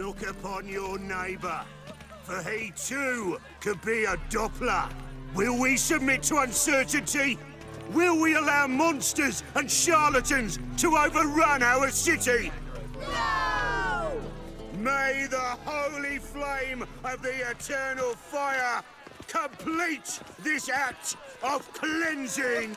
Look upon your neighbour, for he too could be a Doppler. Will we submit to uncertainty? Will we allow monsters and charlatans to overrun our city? No! May the holy flame of the eternal fire complete this act of cleansing!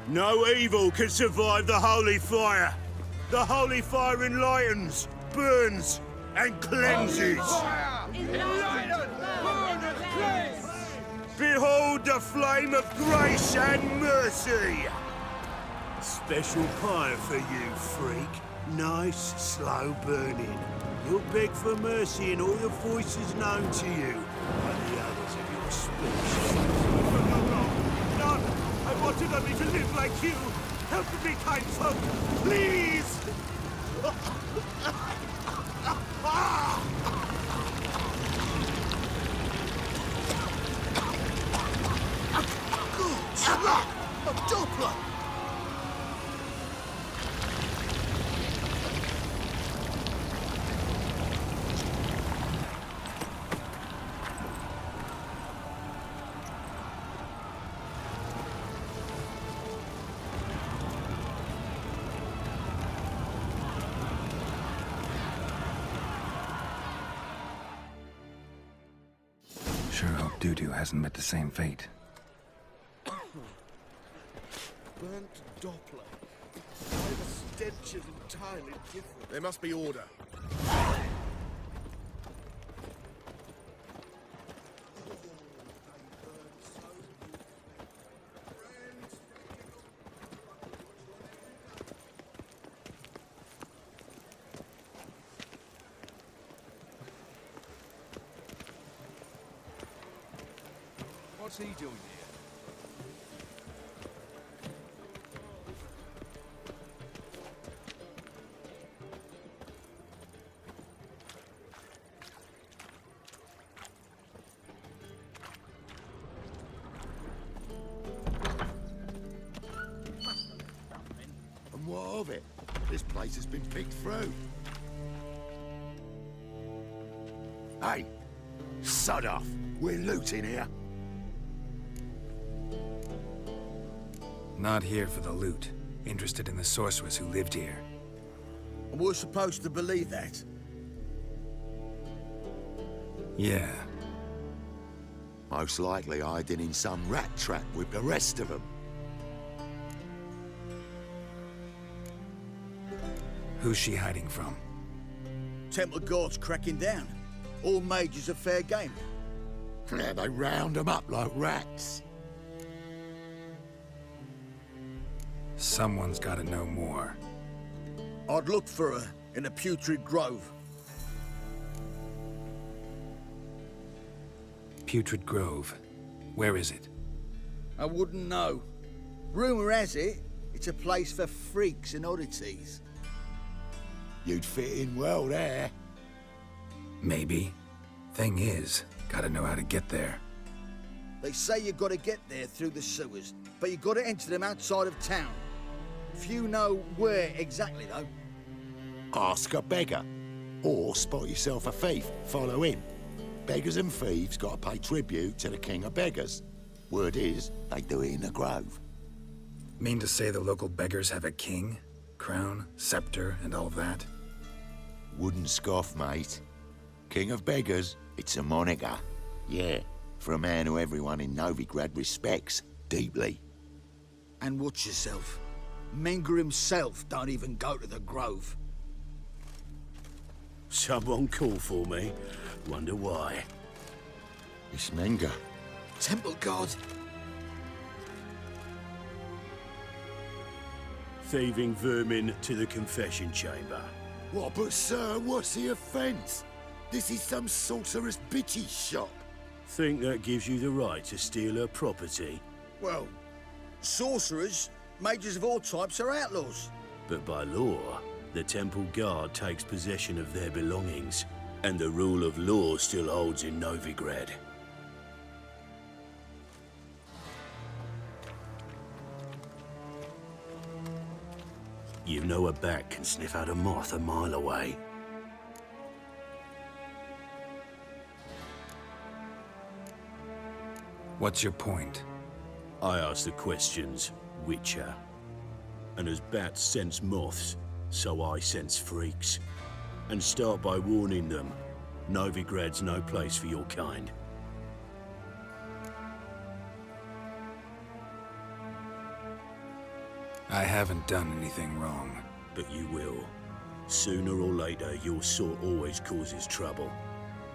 No evil can survive the holy fire. The holy fire enlightens, burns, and cleanses. Behold the flame of grace and mercy. Special pie for you, freak. Nice, slow burning. You'll beg for mercy in all the voices known to you by the others of your species. No! I wanted only to live like you. Help me, kind folk, please! Good slut! A Doppler! Sure hope Dudu hasn't met the same fate. Burnt Doppler. Why the stench is entirely different? There must be order. What's he doing here? And what of it? This place has been picked through. Hey, sod off. We're looting here. Not here for the loot. Interested in the sorceress who lived here. And we're supposed to believe that? Yeah. Most likely hiding in some rat trap with the rest of them. Who's she hiding from? Temple Guard's cracking down. All mages are fair game. Yeah, they round them up like rats. Someone's gotta know more. I'd look for her in the Putrid Grove. Putrid Grove. Where is it? I wouldn't know. Rumour has it, it's a place for freaks and oddities. You'd fit in well there. Maybe. Thing is, gotta know how to get there. They say you gotta get there through the sewers, but you gotta enter them outside of town. Few know where exactly, though. Ask a beggar. Or spot yourself a thief, follow him. Beggars and thieves gotta pay tribute to the king of beggars. Word is, they do it in the grove. Mean to say the local beggars have a king? Crown, scepter, and all that? Wouldn't scoff, mate. King of beggars, it's a moniker. Yeah, for a man who everyone in Novigrad respects deeply. And watch yourself. Menger himself don't even go to the Grove. Someone call for me. Wonder why. It's Menger. Temple Guard. Thieving vermin to the confession chamber. What, but sir, what's the offence? This is some sorcerer's bitchy shop. Think that gives you the right to steal her property? Well, sorcerers, mages of all types are outlaws. But by law, the Temple Guard takes possession of their belongings, and the rule of law still holds in Novigrad. You know a bat can sniff out a moth a mile away. What's your point? I ask the questions, Witcher. And as bats sense moths, so I sense freaks. And start by warning them, Novigrad's no place for your kind. I haven't done anything wrong. But you will. Sooner or later, your sort always causes trouble.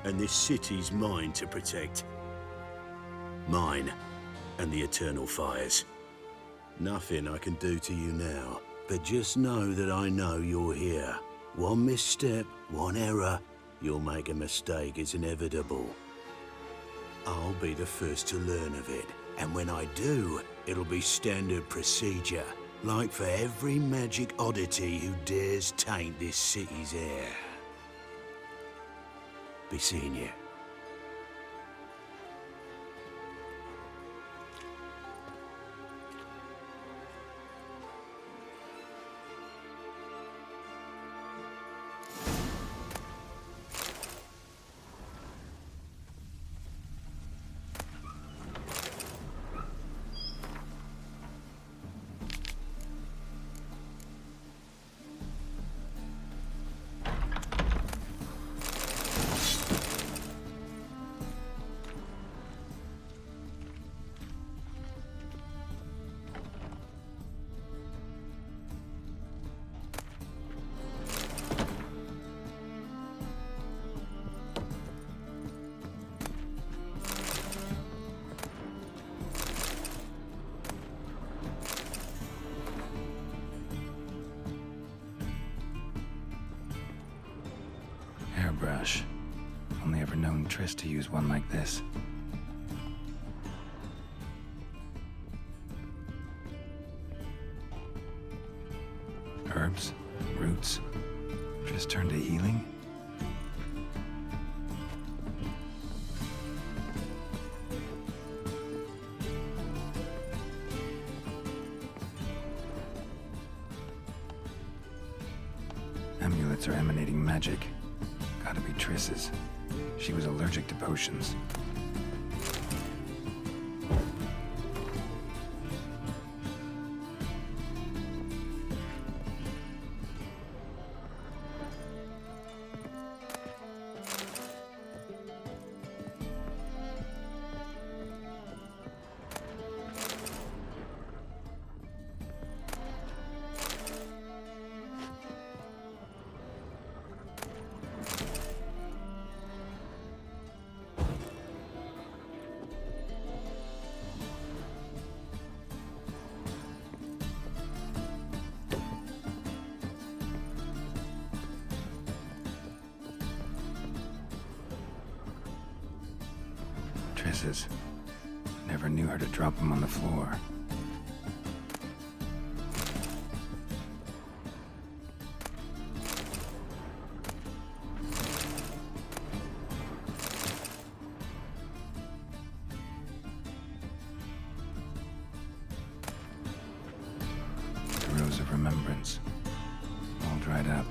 And this city's mine to protect. Mine and the Eternal Fires. Nothing I can do to you now, but just know that I know you're here. One misstep, one error, you'll make a mistake, it's inevitable. I'll be the first to learn of it, and when I do, it'll be standard procedure, like for every magic oddity who dares taint this city's air. Be seeing you. Hairbrush. Only ever known Triss to use one like this. Herbs? Roots? Triss turned to healing? Amulets are emanating magic. Gotta be Triss's. She was allergic to potions. Triss's. Never knew her to drop them on the floor. The Rose of Remembrance. All dried up.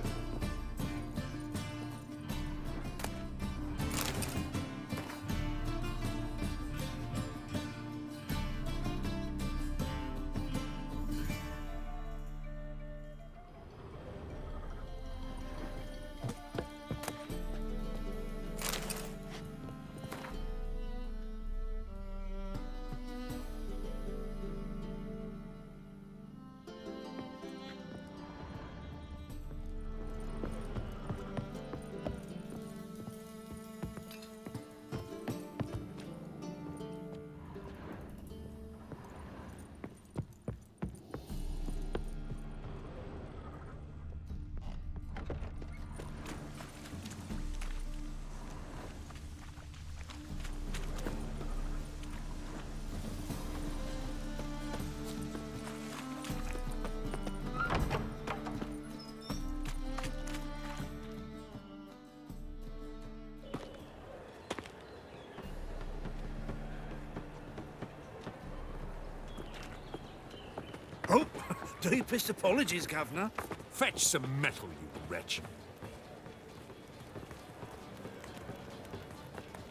Deepest apologies, Governor. Fetch some metal, you wretch.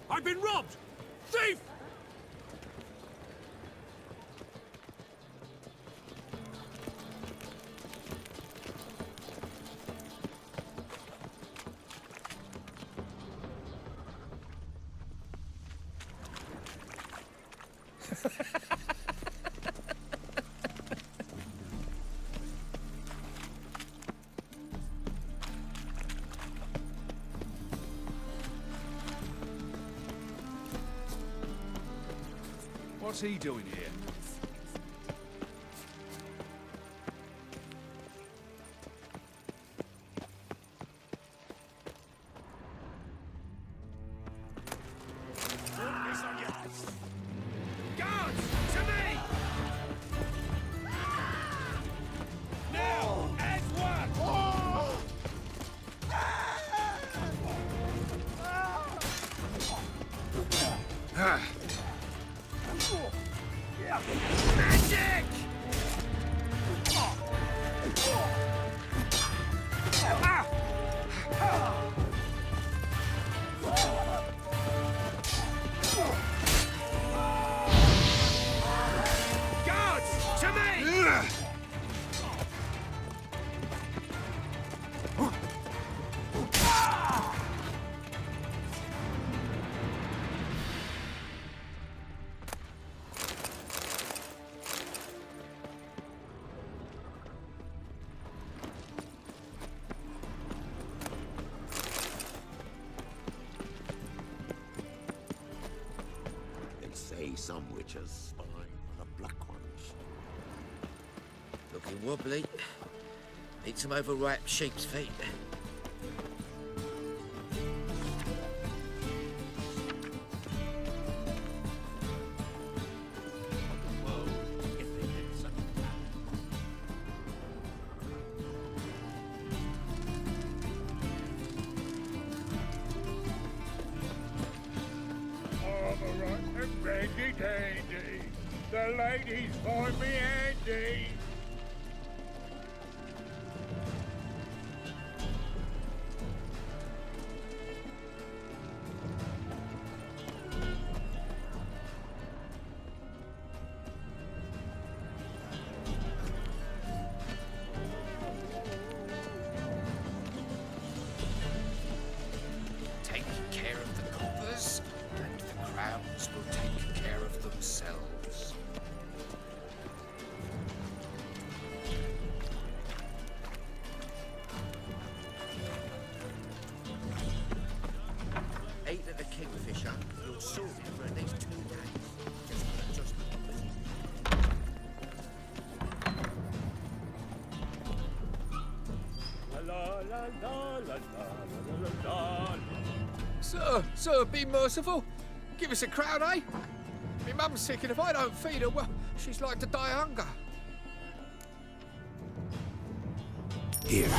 I've been robbed! Thief! What's he doing here? Guards! To me! Now! As one! Magic! Guards! To me! They say some witches spy on the black ones. Looking wobbly. Need some overripe sheep's feet. Randy dandy, the ladies find me handy. Take care of the coppers, and the crowns will take care of themselves. Ate at the Kingfisher, you'll sorry for at least 2 days. Just got adjustment on this. Sir, be merciful. Give us a crown, eh? My mum's sick, and if I don't feed her, well, she's like to die of hunger. Here.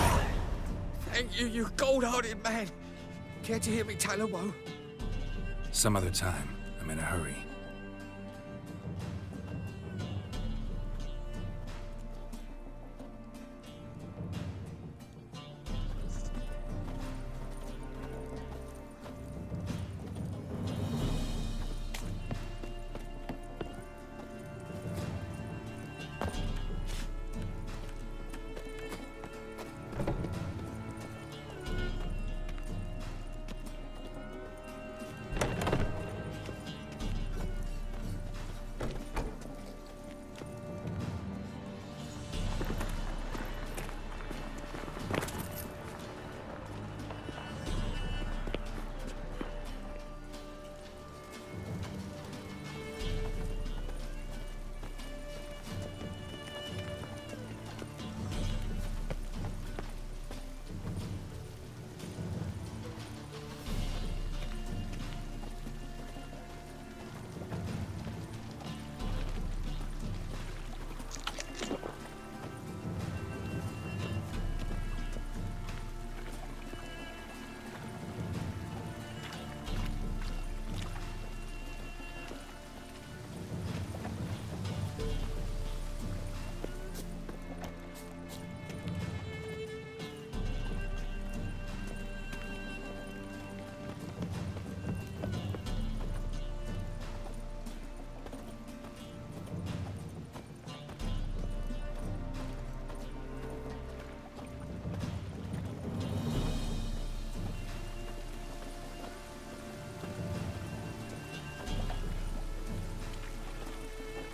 Thank you, you gold-hearted man. Care to hear me tell a woe? Some other time. I'm in a hurry.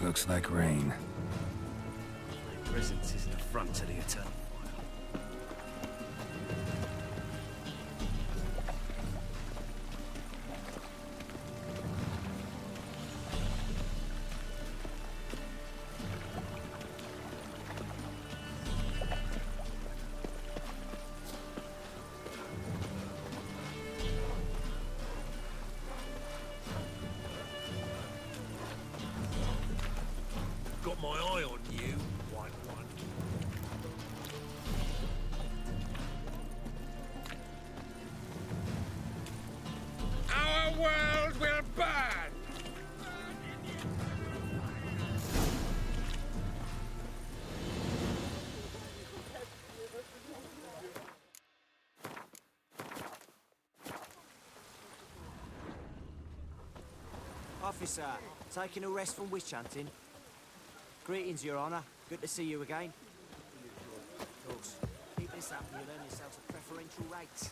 Looks like rain. Presence is an affront to the Eternal. Got my eye on you, white one. Our world will burn! Officer, taking a rest from witch hunting. Greetings, Your Honor. Good to see you again. Of course. Keep this up and you'll earn yourselves a preferential rate.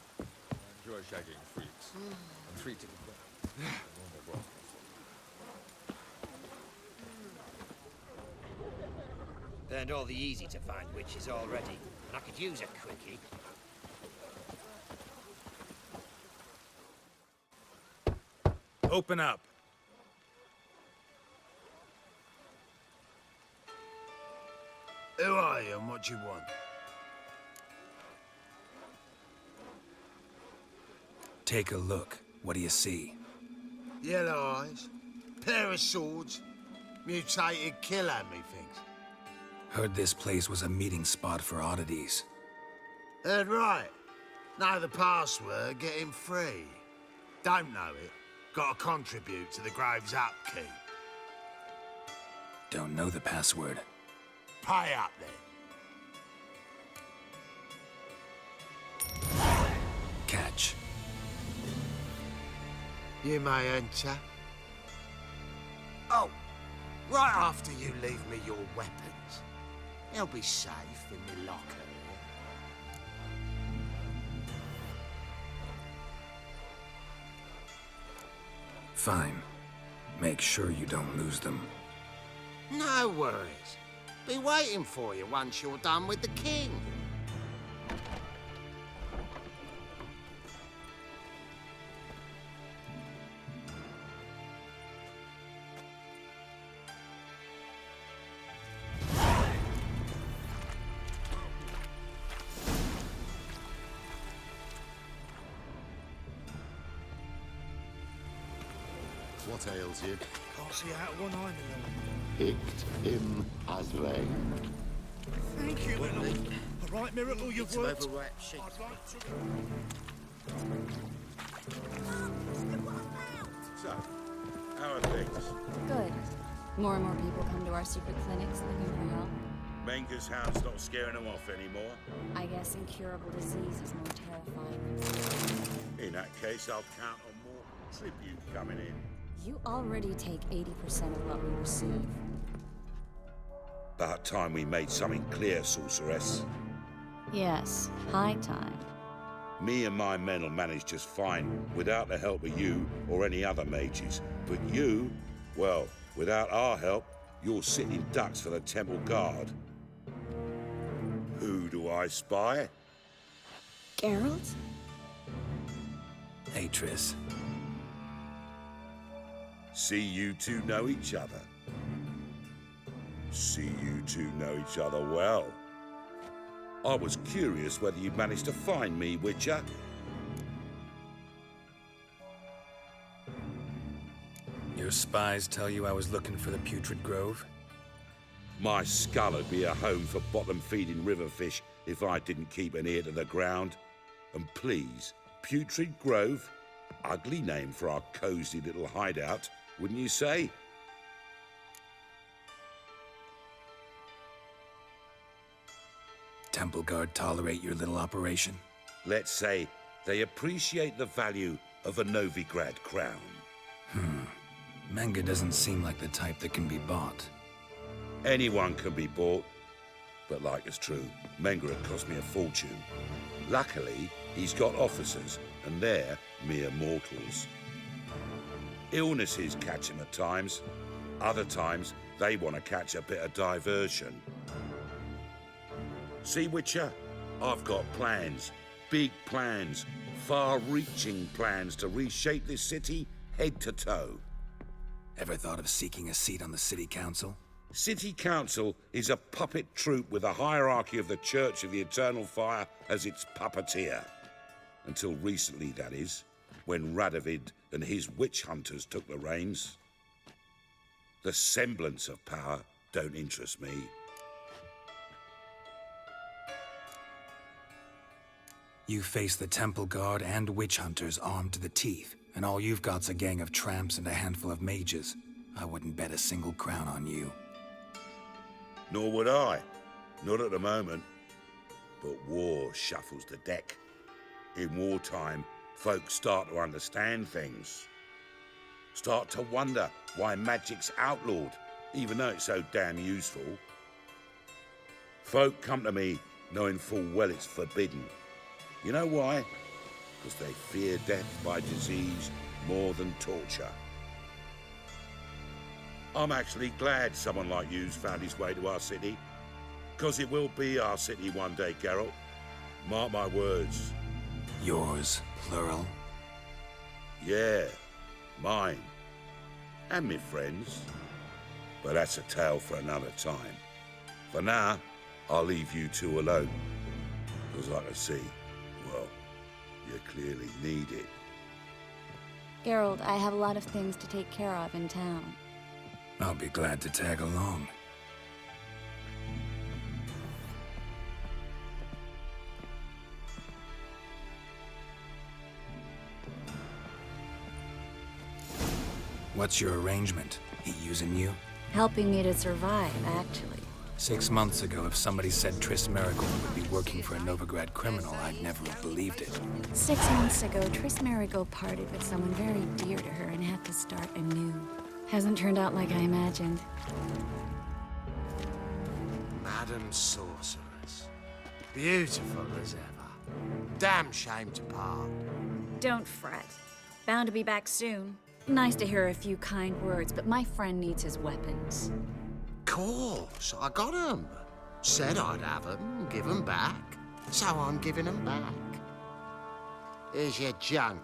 Enjoy shagging freaks. And treating them. Burned all the easy-to-find witches already, and I could use a quickie. Open up. Who are you and what do you want? Take a look. What do you see? Yellow eyes, pair of swords, mutated killer, methinks. Heard this place was a meeting spot for oddities. Heard right. Know the password, get him free. Don't know it, gotta contribute to the Grave's upkeep. Don't know the password. Pay up then. Catch. You may enter. Oh, right after you leave me your weapons. They'll be safe in my locker here. Fine. Make sure you don't lose them. No worries. Be waiting for you once you're done with the king. What ails you? Can't see out one eye, Picked him as rain. Thank you, Little. All right, Miracle, you've Some worked. overripe sheep. I'd like to... So, how are things? Good. More and more people come to our secret clinics looking for help. Menger's hound's not scaring them off anymore. I guess incurable disease is more terrifying. In that case, I'll count on more tribute coming in. You already take 80% of what we receive. About time we made something clear, sorceress. Yes, high time. Me and my men will manage just fine without the help of you or any other mages. But you, well, without our help, you're sitting ducks for the temple guard. Who do I spy? Geralt? Atris. See you two know each other. See you two know each other well. I was curious whether you'd managed to find me, Witcher. Your spies tell you I was looking for the Putrid Grove? My skull would be a home for bottom-feeding river fish if I didn't keep an ear to the ground. And please, Putrid Grove? Ugly name for our cozy little hideout, wouldn't you say? Temple Guard tolerate your little operation? Let's say they appreciate the value of a Novigrad crown. Menger doesn't seem like the type that can be bought. Anyone can be bought, but like it's true, Menger had cost me a fortune. Luckily, he's got officers, and they're mere mortals. Illnesses catch him at times. Other times, They want to catch a bit of diversion. See, Witcher? I've got plans. Big plans. Far-reaching plans to reshape this city head to toe. Ever thought of seeking a seat on the city council? City Council is a puppet troupe with a hierarchy of the Church of the Eternal Fire as its puppeteer. Until recently, that is, when Radovid and his witch hunters took the reins. The semblance of power don't interest me. You face the Temple Guard and witch hunters armed to the teeth, and all you've got's a gang of tramps and a handful of mages. I wouldn't bet a single crown on you. Nor would I. Not at the moment. But war shuffles the deck. In wartime, folks start to understand things. Start to wonder why magic's outlawed, even though it's so damn useful. Folk come to me knowing full well it's forbidden. You know why? Because they fear death by disease more than torture. I'm actually glad someone like you's found his way to our city. Because it will be our city one day, Geralt. Mark my words. Yours, plural? Yeah, mine. And me friends. But that's a tale for another time. For now, I'll leave you two alone. Because I can see, well, you clearly need it. Geralt, I have a lot of things to take care of in town. I'll be glad to tag along. What's your arrangement? He using you? Helping me to survive, actually. 6 months ago, if somebody said Triss Merigold would be working for a Novigrad criminal, I'd never have believed it. 6 months ago, Triss Merigold parted with someone very dear to her and had to start anew. Hasn't turned out like I imagined. Madam Sorceress. Beautiful as ever. Damn shame to part. Don't fret. Bound to be back soon. Nice to hear a few kind words, but my friend needs his weapons. Course, I got 'em. Said I'd have 'em, give 'em back. So I'm giving 'em back. Here's your junk.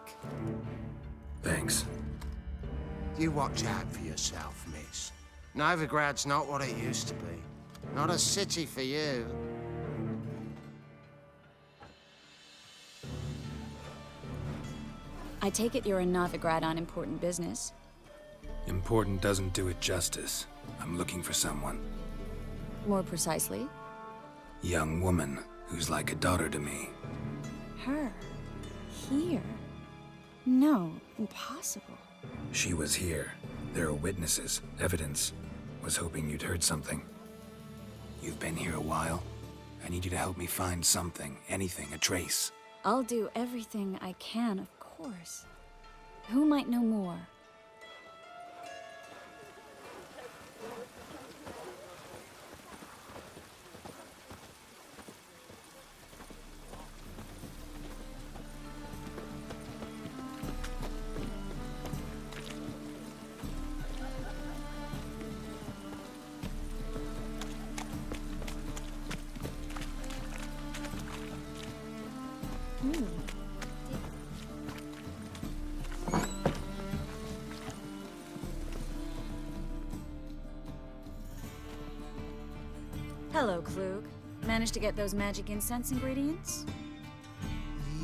Thanks. You watch out for yourself, miss. Novigrad's not what it used to be. Not a city for you. I take it you're in Novigrad on important business. Important doesn't do it justice. I'm looking for someone. More precisely? Young woman who's like a daughter to me. Her? Here? No, impossible. She was here. There are witnesses, evidence. Was hoping you'd heard something. You've been here a while. I need you to help me find something, anything, a trace. I'll do everything I can, of course. Who might know more? Hello, Klug. Managed to get those magic incense ingredients?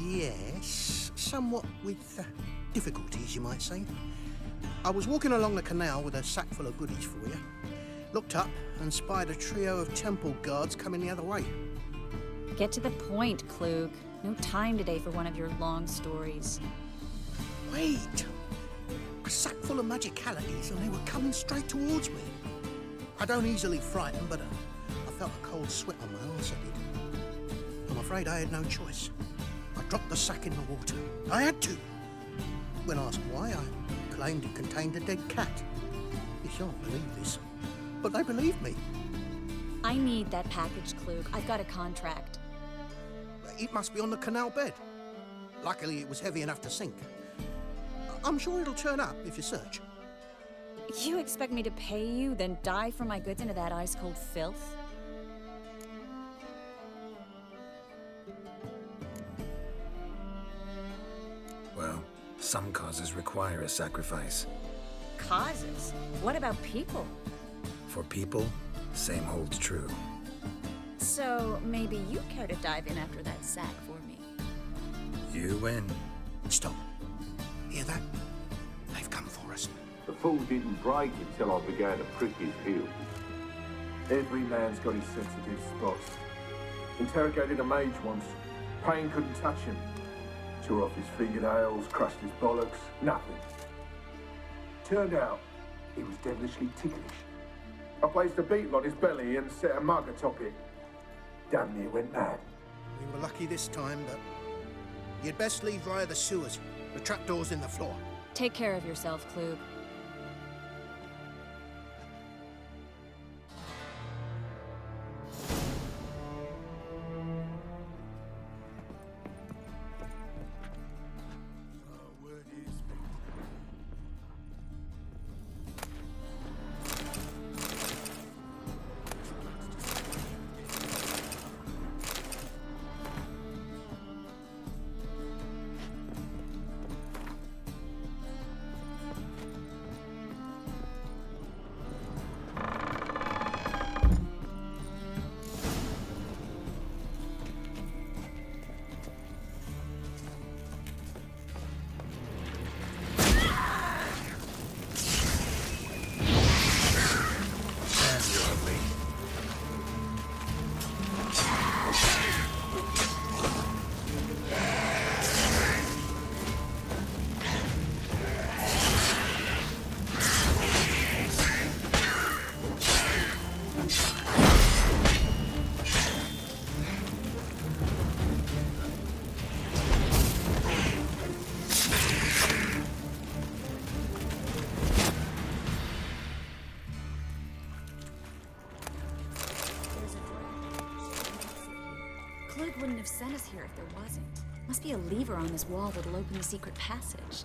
Yes, somewhat with difficulties, you might say. I was walking along the canal with a sack full of goodies for you. Looked up and spied a trio of temple guards coming the other way. Get to the point, Klug. No time today for one of your long stories. Wait! A sack full of magicalities and they were coming straight towards me. I don't easily frighten, but I felt a cold sweat on my arse, I did. I'm afraid I had no choice. I dropped the sack in the water. I had to. When asked why, I claimed it contained a dead cat. You shan't believe this, but they believed me. I need that package, Klug. I've got a contract. It must be on the canal bed. Luckily, it was heavy enough to sink. I'm sure it'll turn up if you search. You expect me to pay you, then dive for my goods into that ice-cold filth? Well, some causes require a sacrifice. Causes? What about people? For people, same holds true. So, maybe you care to dive in after that sack for me? You win. Stop. Hear that? They've come for us. The fool didn't break until I began to prick his heels. Every man's got his sensitive spots. Interrogated a mage once. Pain couldn't touch him. Tore off his fingernails, crushed his bollocks, nothing. Turned out, he was devilishly ticklish. I placed a beetle on his belly and set a mug atop it. Damn near went mad. We were lucky this time, but you'd best leave via the sewers. The trapdoor's in the floor. Take care of yourself, Klug. Klug wouldn't have sent us here if there wasn't. Must be a lever on this wall that'll open the secret passage.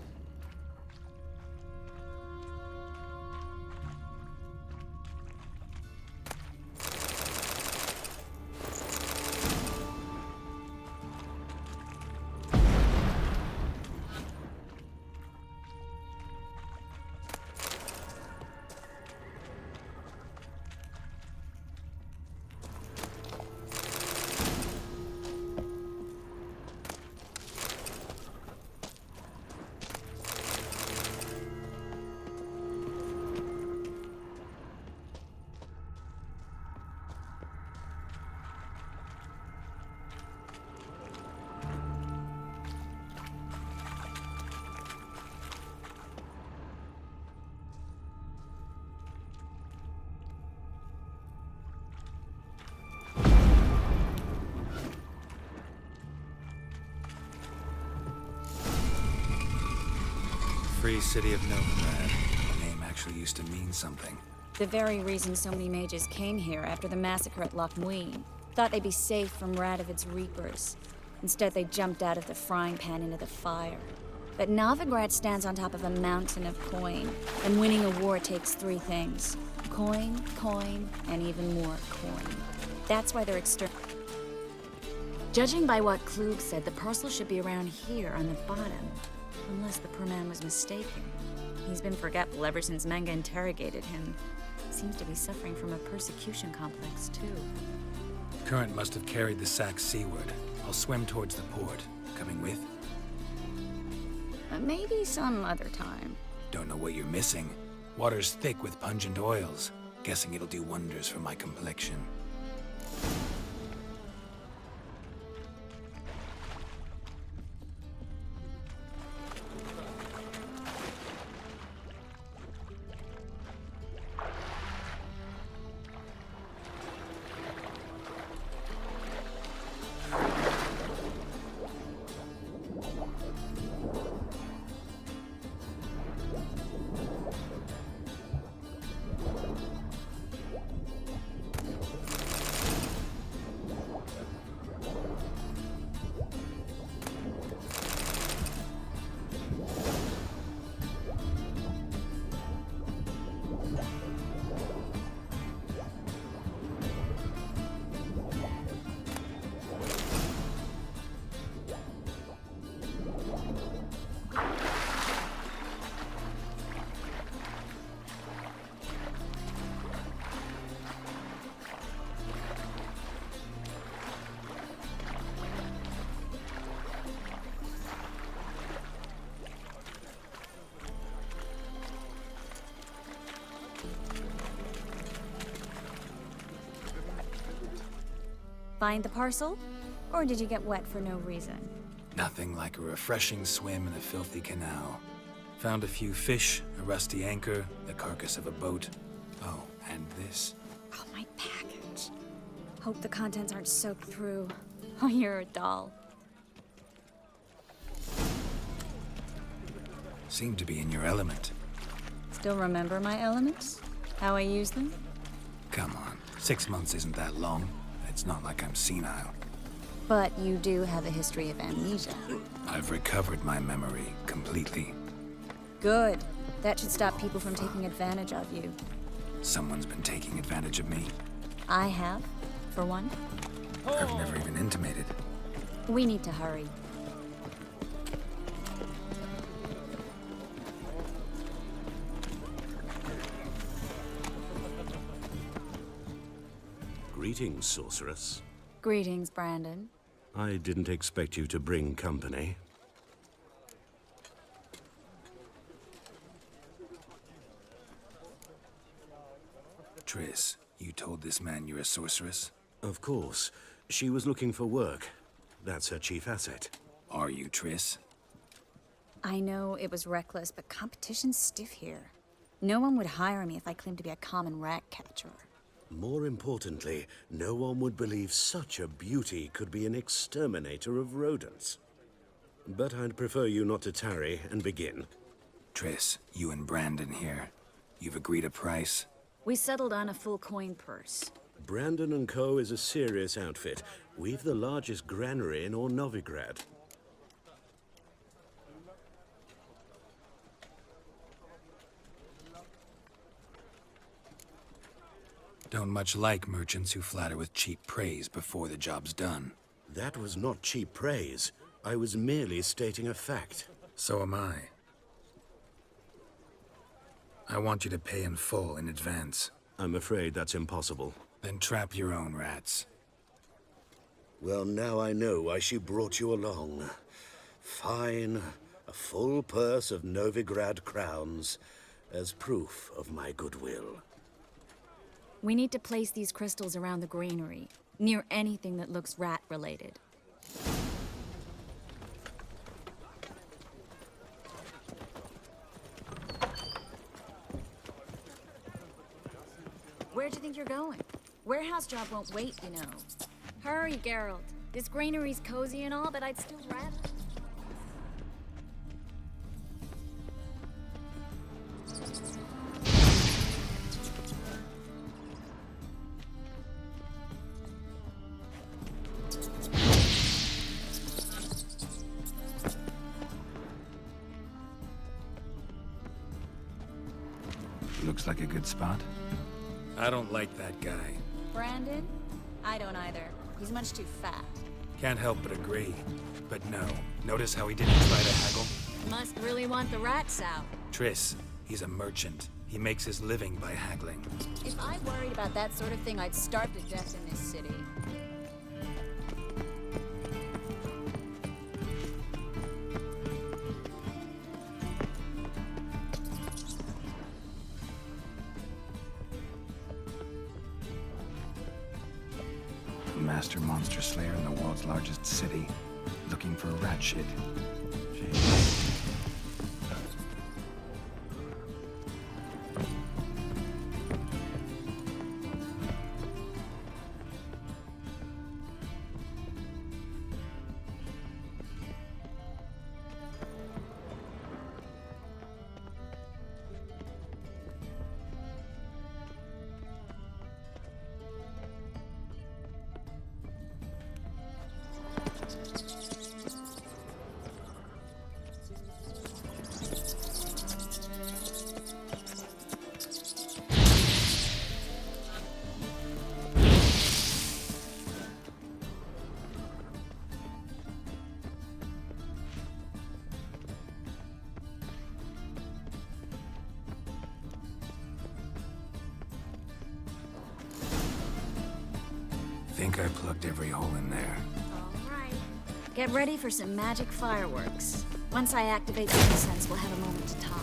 Free City of Novigrad. The name actually used to mean something. The very reason so many mages came here after the massacre at Loch Muin. Thought they'd be safe from Radovid's reapers. Instead, they jumped out of the frying pan into the fire. But Novigrad stands on top of a mountain of coin, and winning a war takes three things. Coin, coin, and even more coin. That's why they're Judging by what Klug said, the parcel should be around here on the bottom. Unless the poor man was mistaken. He's been forgetful ever since Menge interrogated him. Seems to be suffering from a persecution complex, too. Current must have carried the sack seaward. I'll swim towards the port. Coming with? Maybe some other time. Don't know what you're missing. Water's thick with pungent oils. Guessing it'll do wonders for my complexion. Find the parcel? Or did you get wet for no reason? Nothing like a refreshing swim in a filthy canal. Found a few fish, a rusty anchor, the carcass of a boat. Oh, and this. Oh, my package. Hope the contents aren't soaked through. Oh, you're a doll. Seem to be in your element. Still remember my elements? How I use them? Come on, 6 months isn't that long. It's not like I'm senile. But you do have a history of amnesia. I've recovered my memory completely. Good. That should stop people from taking advantage of you. Someone's been taking advantage of me. I have, for one. I've never even intimated. We need to hurry. Greetings, sorceress. Greetings, Brandon. I didn't expect you to bring company. Triss, you told this man you're a sorceress? Of course. She was looking for work. That's her chief asset. Are you, Triss? I know it was reckless, but competition's stiff here. No one would hire me if I claimed to be a common rat catcher. More importantly, no one would believe such a beauty could be an exterminator of rodents. But I'd prefer you not to tarry and begin. Triss, you and Brandon here. You've agreed a price? We settled on a full coin purse. Brandon & Co. is a serious outfit. We've the largest granary in all Novigrad. Don't much like merchants who flatter with cheap praise before the job's done. That was not cheap praise. I was merely stating a fact. So am I. I want you to pay in full in advance. I'm afraid that's impossible. Then trap your own rats. Well, now I know why she brought you along. Fine. A full purse of Novigrad crowns as proof of my goodwill. We need to place these crystals around the granary, near anything that looks rat-related. Where do you think you're going? Warehouse job won't wait, you know. Hurry, Geralt. This granary's cozy and all, but I'd still rather... Looks like a good spot. I don't like that guy. Brandon? I don't either. He's much too fat. Can't help but agree. But no. Notice how he didn't try to haggle? Must really want the rats out. Triss, he's a merchant. He makes his living by haggling. If I worried about that sort of thing, I'd starve to death in this city. Master monster slayer in the world's largest city, looking for rat shit. Think I plugged every hole in there. All right. Get ready for some magic fireworks. Once I activate the incense, we'll have a moment to talk.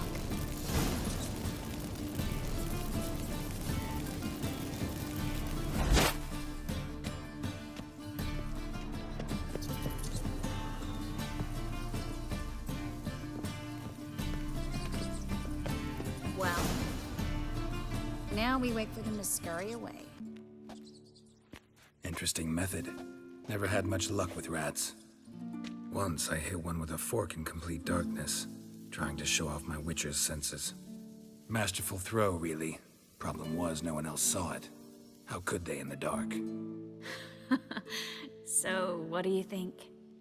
we wait for them to scurry away? Interesting method. Never had much luck with rats. Once I hit one with a fork in complete darkness, trying to show off my witcher's senses. Masterful throw, really. Problem was, no one else saw it. How could they in the dark? So, what do you think?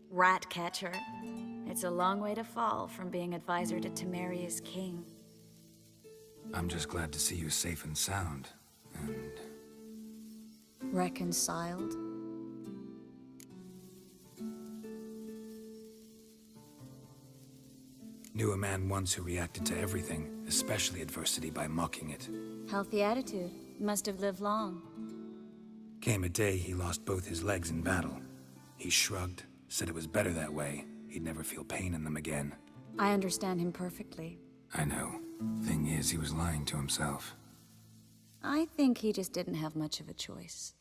Rat catcher? It's a long way to fall from being advisor to Temeria's king. I'm just glad to see you safe and sound, and... Reconciled? Knew a man once who reacted to everything, especially adversity, by mocking it. Healthy attitude. Must have lived long. Came a day he lost both his legs in battle. He shrugged, said it was better that way. He'd never feel pain in them again. I understand him perfectly. I know. Thing is, he was lying to himself. I think he just didn't have much of a choice.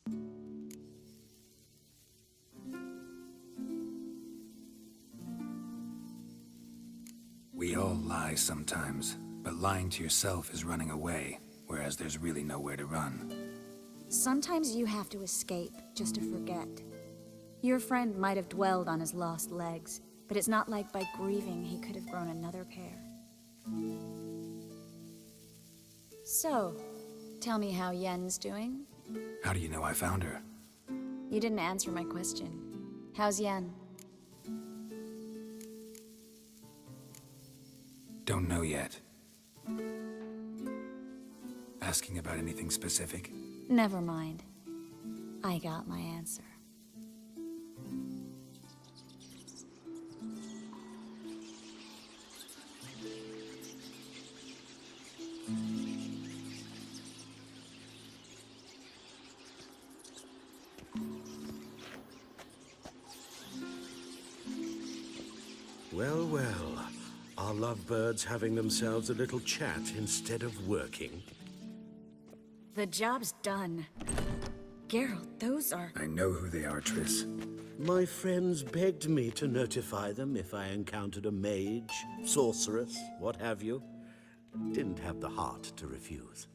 We all lie sometimes, but lying to yourself is running away, whereas there's really nowhere to run. Sometimes you have to escape, just to forget. Your friend might have dwelled on his lost legs, but it's not like by grieving he could have grown another pair. So, tell me how Yen's doing? How do you know I found her? You didn't answer my question. How's Yen? Don't know yet. Asking about anything specific? Never mind. I got my answer. Well, well. Are lovebirds having themselves a little chat instead of working? The job's done. Geralt, those are... I know who they are, Triss. My friends begged me to notify them if I encountered a mage, sorceress, what have you. Didn't have the heart to refuse.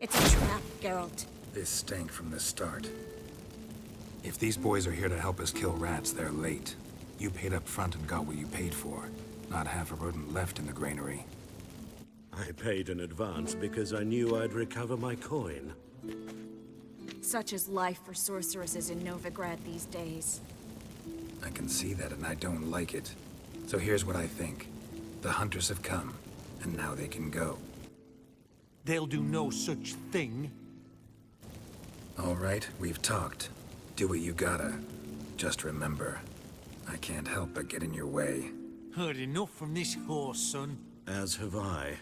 It's a trap, Geralt. This stank from the start. If these boys are here to help us kill rats, they're late. You paid up front and got what you paid for. Not half a rodent left in the granary. I paid in advance because I knew I'd recover my coin. Such is life for sorceresses in Novigrad these days. I can see that, and I don't like it. So here's what I think. The hunters have come, and now they can go. They'll do no such thing. All right, we've talked. Do what you gotta. Just remember, I can't help but get in your way. Heard enough from this horse, son. As have I.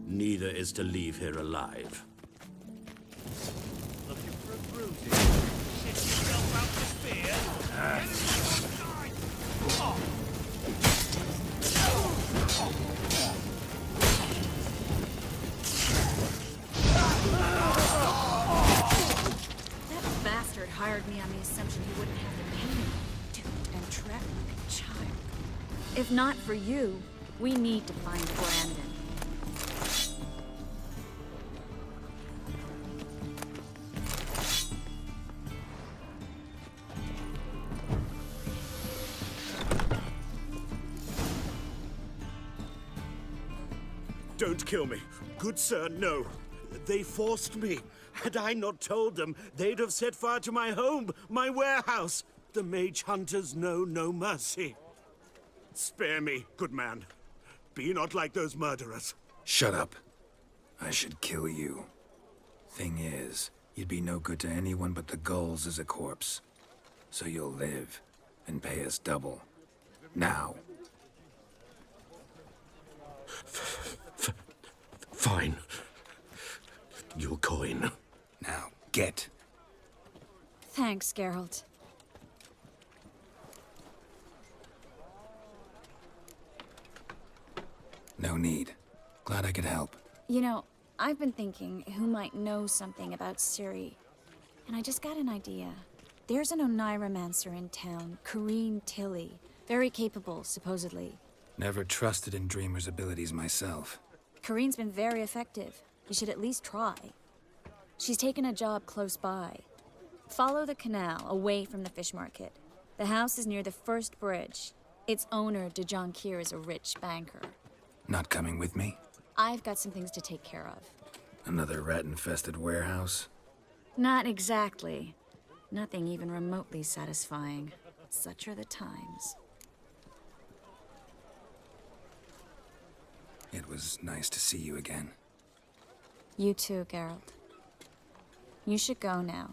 Neither is to leave here alive. Looking for a bruising? Shit yourself out to fear? That bastard hired me on the assumption he wouldn't have to pay me. Duped and trapped like a child. If not for you, we need to find Brandon. Don't kill me. Good sir, no. They forced me. Had I not told them, they'd have set fire to my home, my warehouse. The mage hunters know no mercy. Spare me, good man. Be not like those murderers. Shut up. I should kill you. Thing is, you'd be no good to anyone but the gulls as a corpse. So you'll live, and pay us double. Now. Fine. Your coin. Now, get. Thanks, Geralt. No need. Glad I could help. You know, I've been thinking who might know something about Ciri. And I just got an idea. There's an Oneiromancer in town, Corrine Tilly. Very capable, supposedly. Never trusted in Dreamer's abilities myself. Corrine's been very effective. You should at least try. She's taken a job close by. Follow the canal, away from the fish market. The house is near the first bridge. Its owner, De Jonquière, is a rich banker. Not coming with me? I've got some things to take care of. Another rat-infested warehouse? Not exactly. Nothing even remotely satisfying. Such are the times. It was nice to see you again. You too, Geralt. You should go now,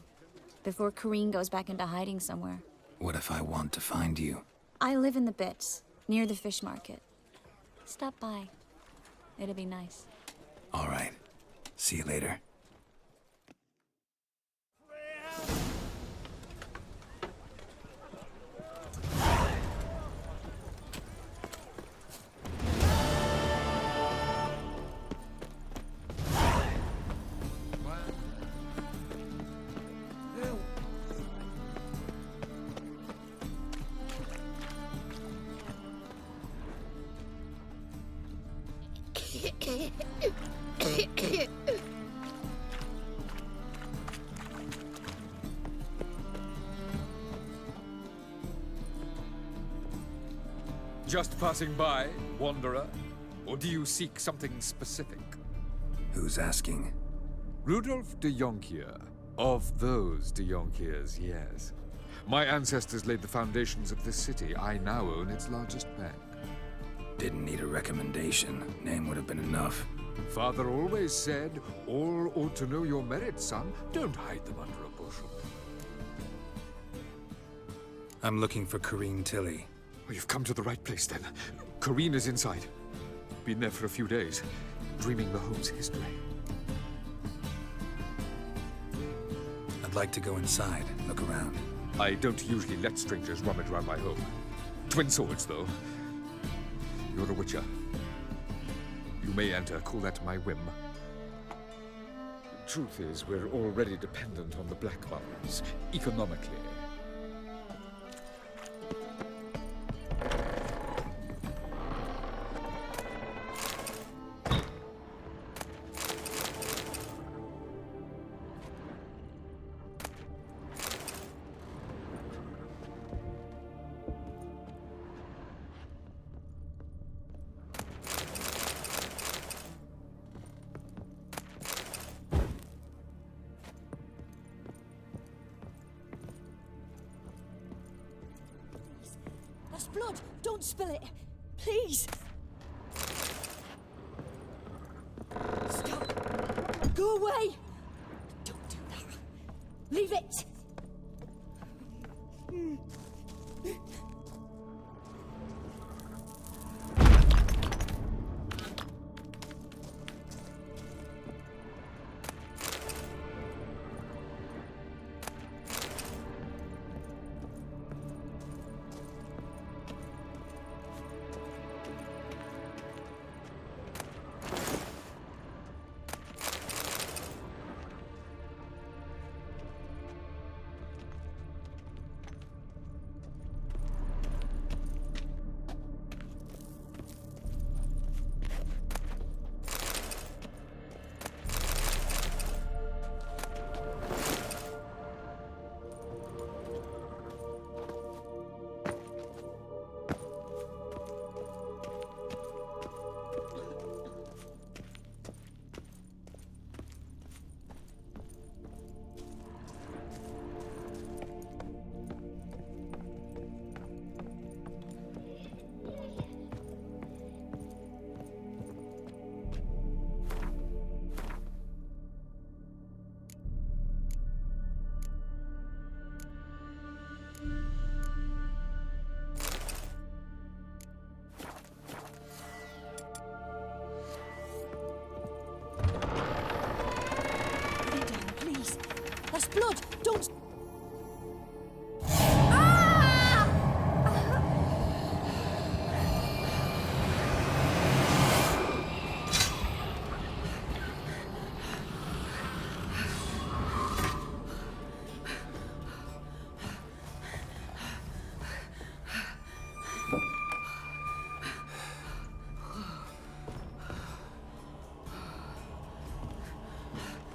before Corrine goes back into hiding somewhere. What if I want to find you? I live in the Bits, near the fish market. Stop by. It'll be nice. All right. See you later. Just passing by, wanderer? Or do you seek something specific? Who's asking? Rudolf de Jonquière. Of those de Jonquières, yes. My ancestors laid the foundations of this city. I now own its largest bank. Didn't need a recommendation. Name would have been enough. Father always said, all ought to know your merits, son. Don't hide them under a bushel. I'm looking for Corrine Tilly. Well, you've come to the right place, then. Corrine is inside. Been there for a few days, dreaming the home's history. I'd like to go inside, look around. I don't usually let strangers rummage around my home. Twin swords, though. You're a witcher. You may enter, call that my whim. The truth is, we're already dependent on the Black Ones, economically. That's blood! Don't spill it! Please! Stop! Go away! Don't do that! Leave it! That's blood! Don't...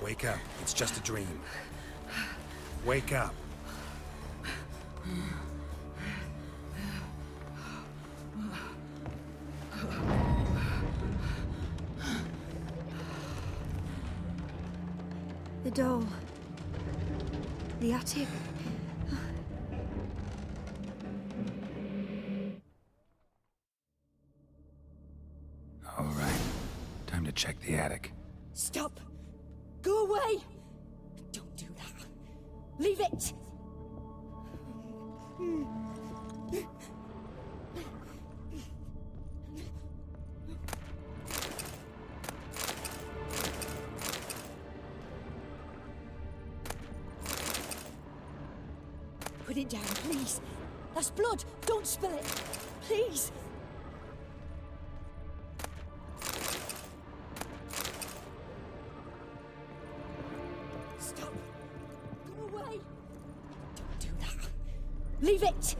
Wake up. It's just a dream. Wake up. The doll. The attic. All right. Time to check the attic. Stop! Go away! Don't do that. Leave it! Put it down, please. That's blood. Don't spill it. Please. Stop. Go away. Don't do that. Leave it.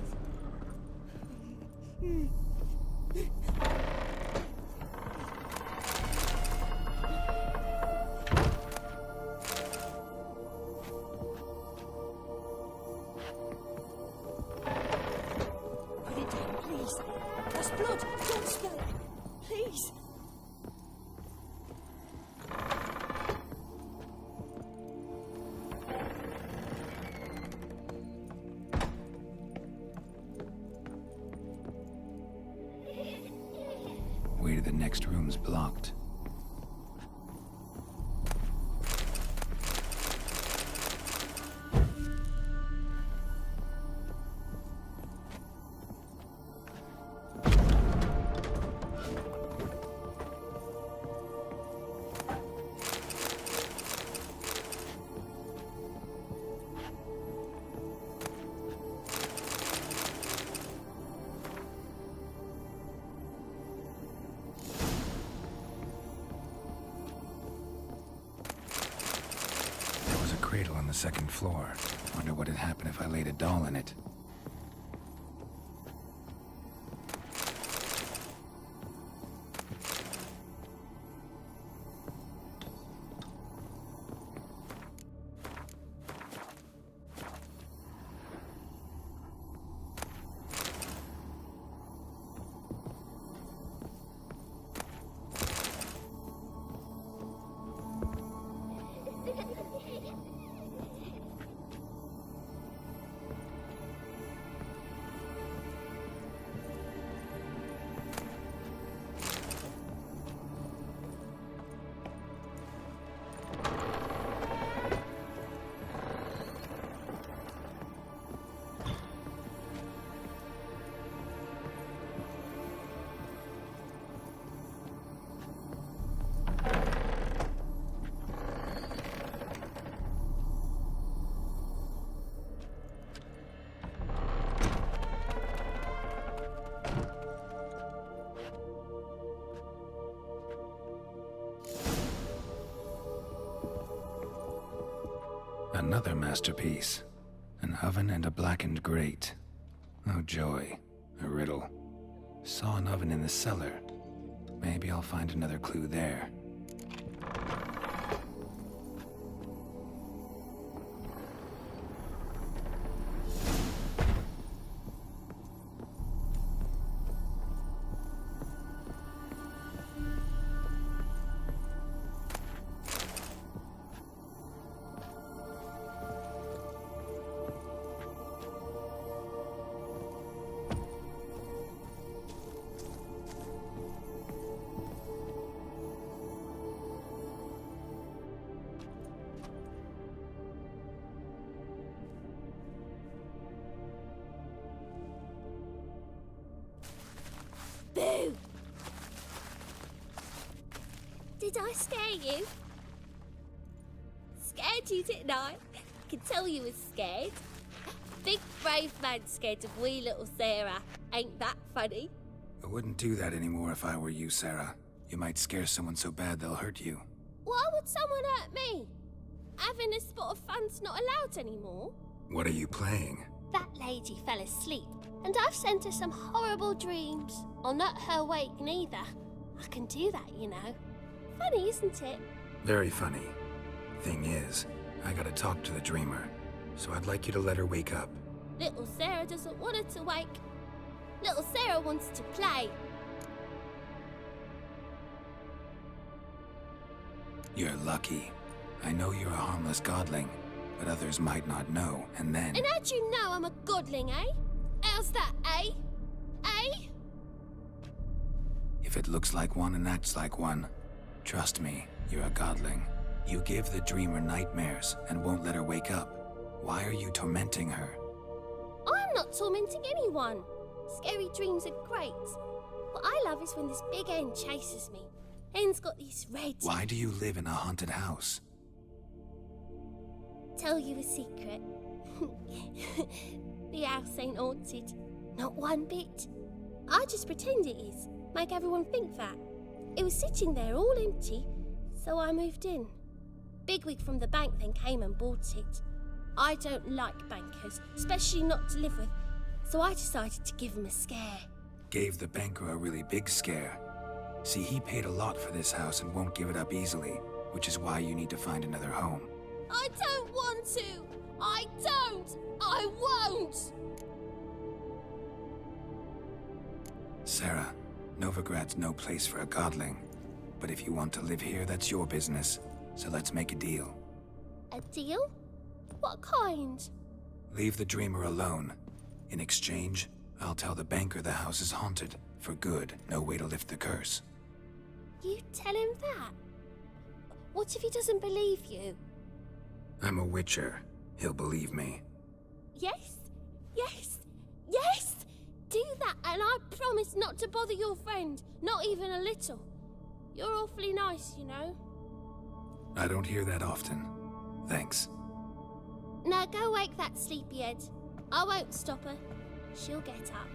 Put it down, please. That's blood. Don't spill it. Please. Way to the next room's blocked. There was a cradle on the second floor. Wonder what had happened if I laid a doll in it. Another masterpiece. An oven and a blackened grate. Oh joy. A riddle. Saw an oven in the cellar. Maybe I'll find another clue there. Boo! Did I scare you? Scared you, didn't I? I can tell you was scared. Big brave man scared of wee little Sarah. Ain't that funny? I wouldn't do that anymore if I were you, Sarah. You might scare someone so bad they'll hurt you. Why would someone hurt me? Having a spot of fun's not allowed anymore. What are you playing? That lady fell asleep, and I've sent her some horrible dreams. I'll not her awake neither. I can do that, you know. Funny, isn't it? Very funny. Thing is, I gotta talk to the dreamer, so I'd like you to let her wake up. Little Sarah doesn't want her to wake. Little Sarah wants to play. You're lucky. I know you're a harmless godling, but others might not know, and then... And how'd you know I'm a godling, eh? How's that, eh? Eh? If it looks like one and acts like one, trust me, you're a godling. You give the dreamer nightmares and won't let her wake up. Why are you tormenting her? I'm not tormenting anyone. Scary dreams are great. What I love is when this big hen chases me. Hen's got these red... Why do you live in a haunted house? Tell you a secret. The house ain't haunted. Not one bit. I just pretend it is. Make everyone think that. It was sitting there all empty, so I moved in. Bigwig from the bank then came and bought it. I don't like bankers, especially not to live with, so I decided to give him a scare. Gave the banker a really big scare. See, he paid a lot for this house and won't give it up easily, which is why you need to find another home. I don't want to! I don't! I won't! Sarah, Novigrad's no place for a godling. But if you want to live here, that's your business. So let's make a deal. A deal? What kind? Leave the dreamer alone. In exchange, I'll tell the banker the house is haunted. For good, no way to lift the curse. You tell him that? What if he doesn't believe you? I'm a witcher. He'll believe me. Yes, yes, yes! Do that and I promise not to bother your friend, not even a little. You're awfully nice, you know. I don't hear that often. Thanks. Now go wake that sleepyhead. I won't stop her. She'll get up.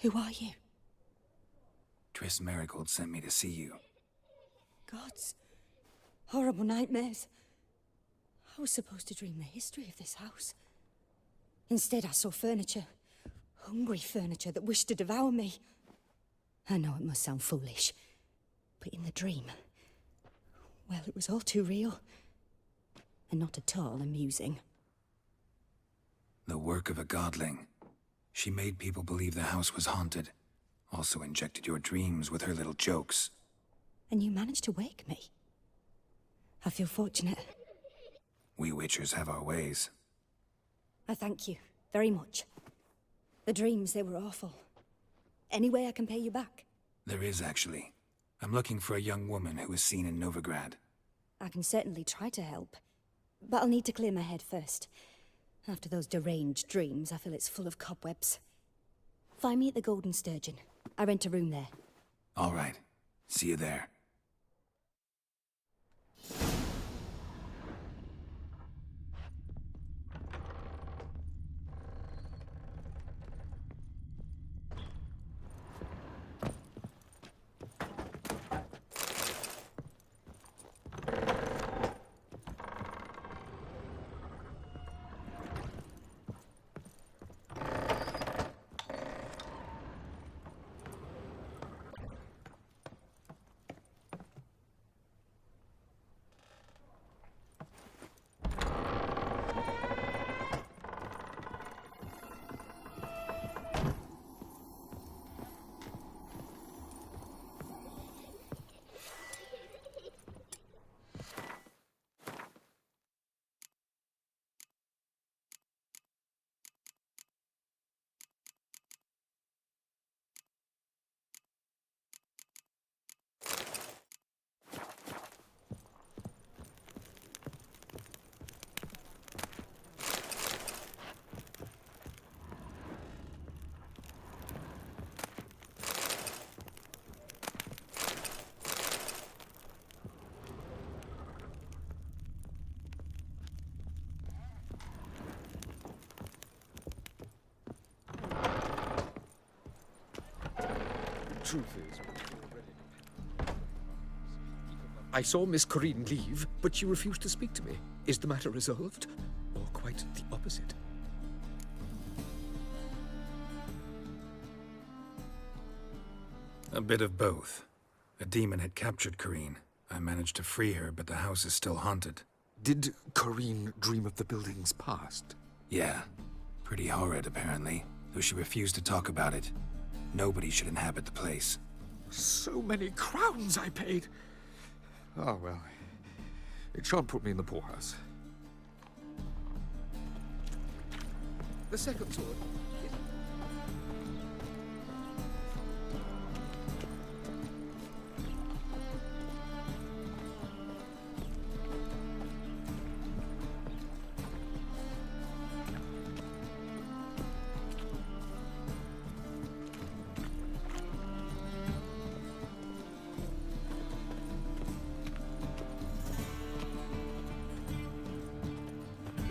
Who are you? Triss Merigold sent me to see you. Gods. Horrible nightmares. I was supposed to dream the history of this house. Instead, I saw furniture. Hungry furniture that wished to devour me. I know it must sound foolish, but in the dream, well, it was all too real. And not at all amusing. The work of a godling. She made people believe the house was haunted. Also injected your dreams with her little jokes. And you managed to wake me. I feel fortunate. We witchers have our ways. I thank you very much. The dreams, they were awful. Any way I can pay you back? There is, actually. I'm looking for a young woman who was seen in Novigrad. I can certainly try to help. But I'll need to clear my head first. After those deranged dreams, I feel it's full of cobwebs. Find me at the Golden Sturgeon. I rent a room there. All right. See you there. truth is... I saw Miss Corinne leave, but she refused to speak to me. Is the matter resolved? Or quite the opposite? A bit of both. A demon had captured Corinne. I managed to free her, but the house is still haunted. Did Corinne dream of the building's past? Yeah. Pretty horrid, apparently, though she refused to talk about it. Nobody should inhabit the place. So many crowns I paid! Oh, well. It shan't put me in the poorhouse. The second sword.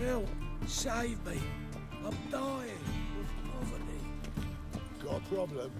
Help! Save me! I'm dying of poverty. Got a problem?